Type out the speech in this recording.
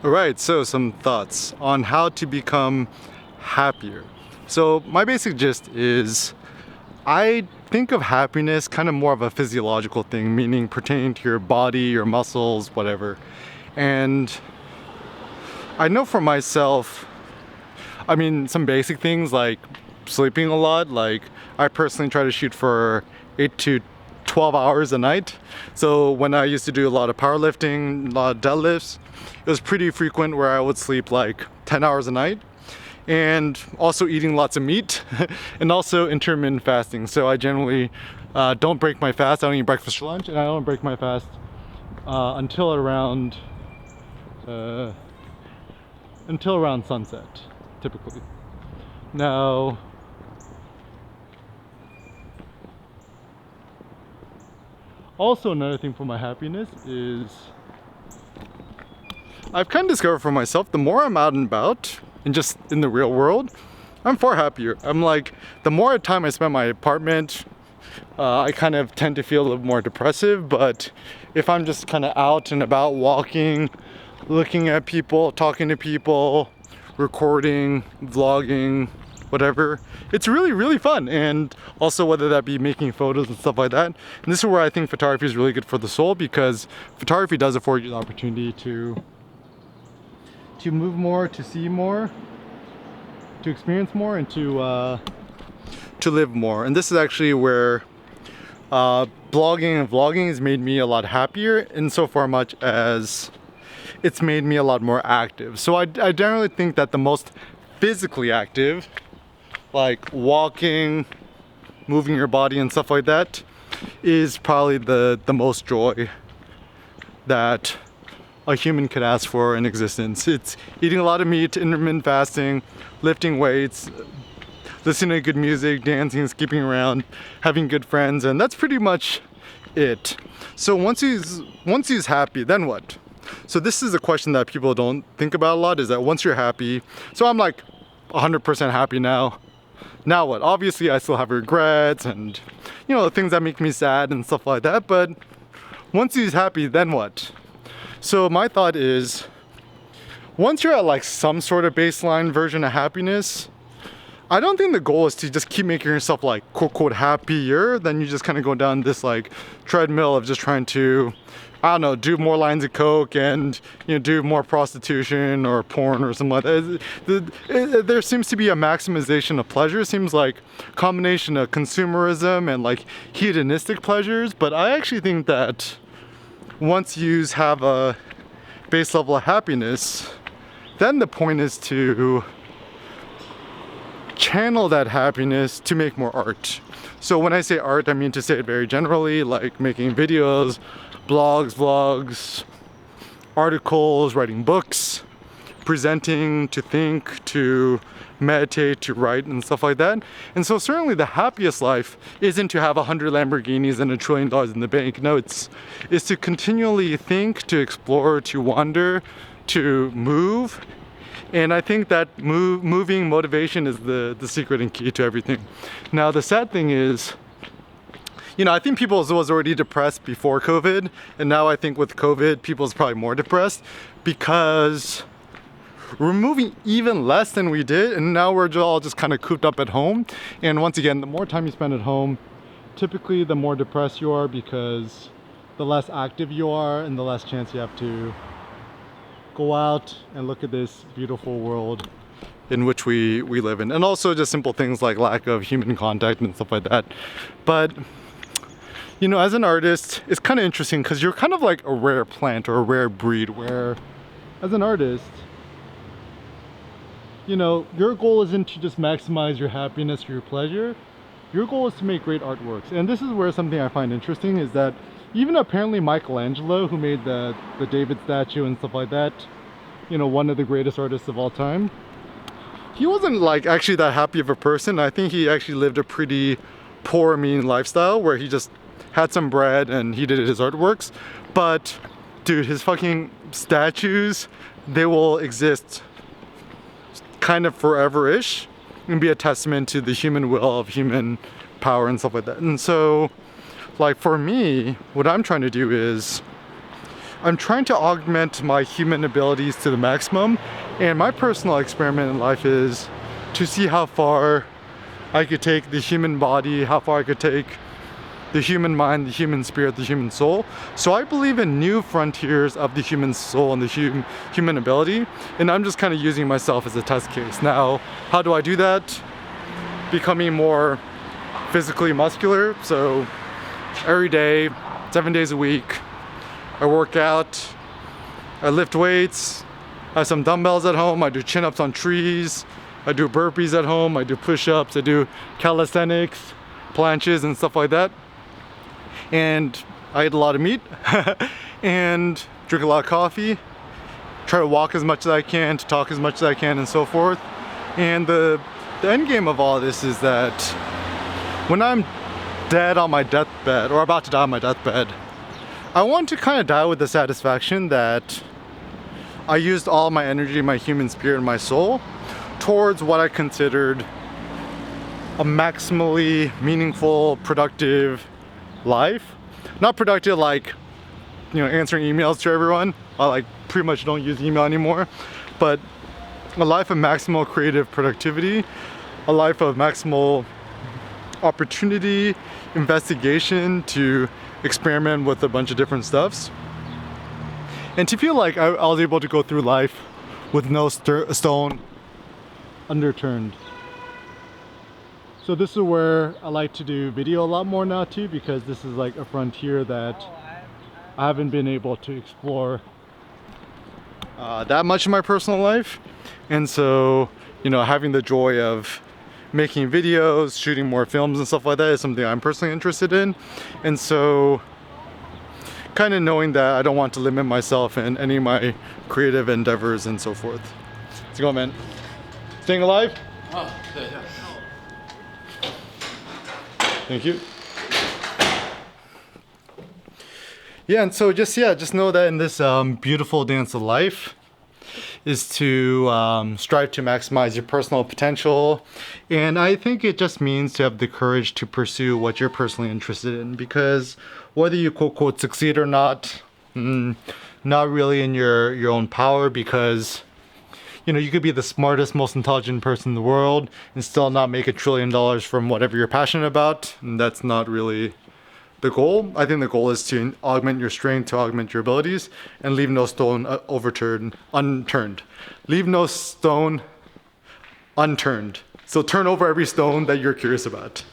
Alright, so some thoughts on how to become happier. So my basic gist is I think of happiness kind of more of a physiological thing, meaning pertaining to your body, your muscles, whatever. And I know for myself, I mean, some basic things like sleeping a lot. Like I personally try to shoot for 8 to 12 hours a night. So when I used to do a lot of powerlifting, a lot of deadlifts, it was pretty frequent where I would sleep like 10 hours a night. And also eating lots of meat and also intermittent fasting. So I generally don't break my fast. I don't eat breakfast or lunch, and I don't break my fast until around sunset, typically. Now, also another thing for my happiness is I've kind of discovered for myself, the more I'm out and about and just in the real world, I'm far happier. I'm like, the more time I spend in my apartment, I kind of tend to feel a little more depressive. But if I'm just kind of out and about walking, looking at people, talking to people, recording, vlogging, whatever, it's really, really fun. And also whether that be making photos and stuff like that. And this is where I think photography is really good for the soul, because photography does afford you the opportunity to move more, to see more, to experience more, and to live more. And this is actually where blogging and vlogging has made me a lot happier, insofar much as it's made me a lot more active. So I generally think that the most physically active, like walking, moving your body and stuff like that, is probably the most joy that a human could ask for in existence. It's eating a lot of meat, intermittent fasting, lifting weights, listening to good music, dancing, skipping around, having good friends, and that's pretty much it. So once he's happy, then what? So this is a question that people don't think about a lot, is that once you're happy, so I'm like 100% happy now. Now what? Obviously I still have regrets and, you know, things that make me sad and stuff like that, but once he's happy, then what? So my thought is, once you're at like some sort of baseline version of happiness, I don't think the goal is to just keep making yourself like quote quote happier. Then you just kind of go down this like treadmill of just trying to, I don't know, do more lines of coke and, you know, do more prostitution or porn or something like that. There seems to be a maximization of pleasure. It seems like a combination of consumerism and like hedonistic pleasures. But I actually think that once you have a base level of happiness, then the point is to channel that happiness to make more art. So when I say art, I mean to say it very generally, like making videos, blogs, vlogs, articles, writing books, presenting, to think, to meditate, to write, and stuff like that. And so certainly the happiest life isn't to have 100 Lamborghinis and $1 trillion in the bank. No, it's to continually think, to explore, to wander, to move. And I think that moving motivation is the secret and key to everything. Now the sad thing is, you know, I think people was already depressed before COVID, and now I think with COVID, people's probably more depressed because we're moving even less than we did, and now we're all just kind of cooped up at home. And once again, the more time you spend at home, typically the more depressed you are, because the less active you are and the less chance you have to go out and look at this beautiful world in which we live in. And also just simple things like lack of human contact and stuff like that. But you know, as an artist, it's kind of interesting because you're kind of like a rare plant or a rare breed, where as an artist, you know, your goal isn't to just maximize your happiness or your pleasure. Your goal is to make great artworks. And this is where something I find interesting is that even apparently Michelangelo, who made the David statue and stuff like that, you know, one of the greatest artists of all time, he wasn't like actually that happy of a person. I think he actually lived a pretty poor, mean lifestyle where he just had some bread, and he did his artworks. But dude, his fucking statues, they will exist kind of forever-ish and be a testament to the human will of human power and stuff like that. And so, like, for me, what I'm trying to do is I'm trying to augment my human abilities to the maximum, and my personal experiment in life is to see how far I could take the human body, how far I could take the human mind, the human spirit, the human soul. So I believe in new frontiers of the human soul and the human ability, and I'm just kind of using myself as a test case. Now, how do I do that? Becoming more physically muscular. So every day, 7 days a week, I work out, I lift weights, I have some dumbbells at home, I do chin-ups on trees, I do burpees at home, I do push-ups, I do calisthenics, planches and stuff like that. And I eat a lot of meat and drink a lot of coffee, try to walk as much as I can, to talk as much as I can, and so forth. And the end game of all of this is that when I'm dead on my deathbed, or about to die on my deathbed, I want to kind of die with the satisfaction that I used all my energy, my human spirit, and my soul towards what I considered a maximally meaningful, productive life. Not productive like, you know, answering emails to everyone. I like pretty much don't use email anymore, but a life of maximal creative productivity, a life of maximal opportunity, investigation, to experiment with a bunch of different stuffs, and to feel like I was able to go through life with no stone unturned. So this is where I like to do video a lot more now too, because this is like a frontier that I haven't been able to explore that much in my personal life. And so, you know, having the joy of making videos, shooting more films and stuff like that is something I'm personally interested in. And so kind of knowing that I don't want to limit myself in any of my creative endeavors and so forth. Let's go, man. Staying alive? Oh, yeah. Thank you. Yeah, and so just know that in this beautiful dance of life is to strive to maximize your personal potential. And I think it just means to have the courage to pursue what you're personally interested in, because whether you quote succeed or not, not really in your own power, because you know, you could be the smartest, most intelligent person in the world and still not make $1 trillion from whatever you're passionate about. And that's not really the goal. I think the goal is to augment your strength, to augment your abilities, and leave no stone unturned. Leave no stone unturned. So turn over every stone that you're curious about.